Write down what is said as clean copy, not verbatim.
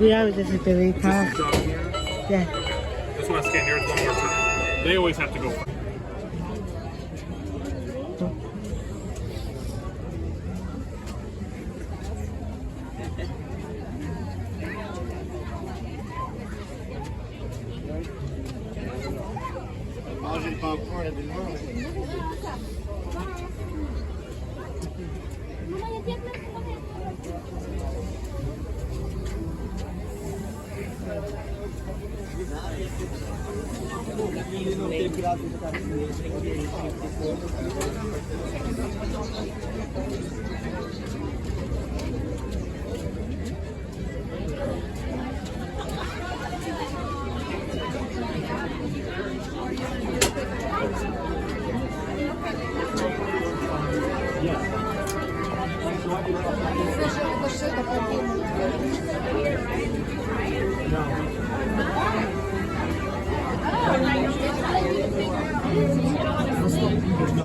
Yeah, this is the way car. This is down here. Yeah. Just want to scan yours one more time. They always have to go first. Manger popcorn every morning.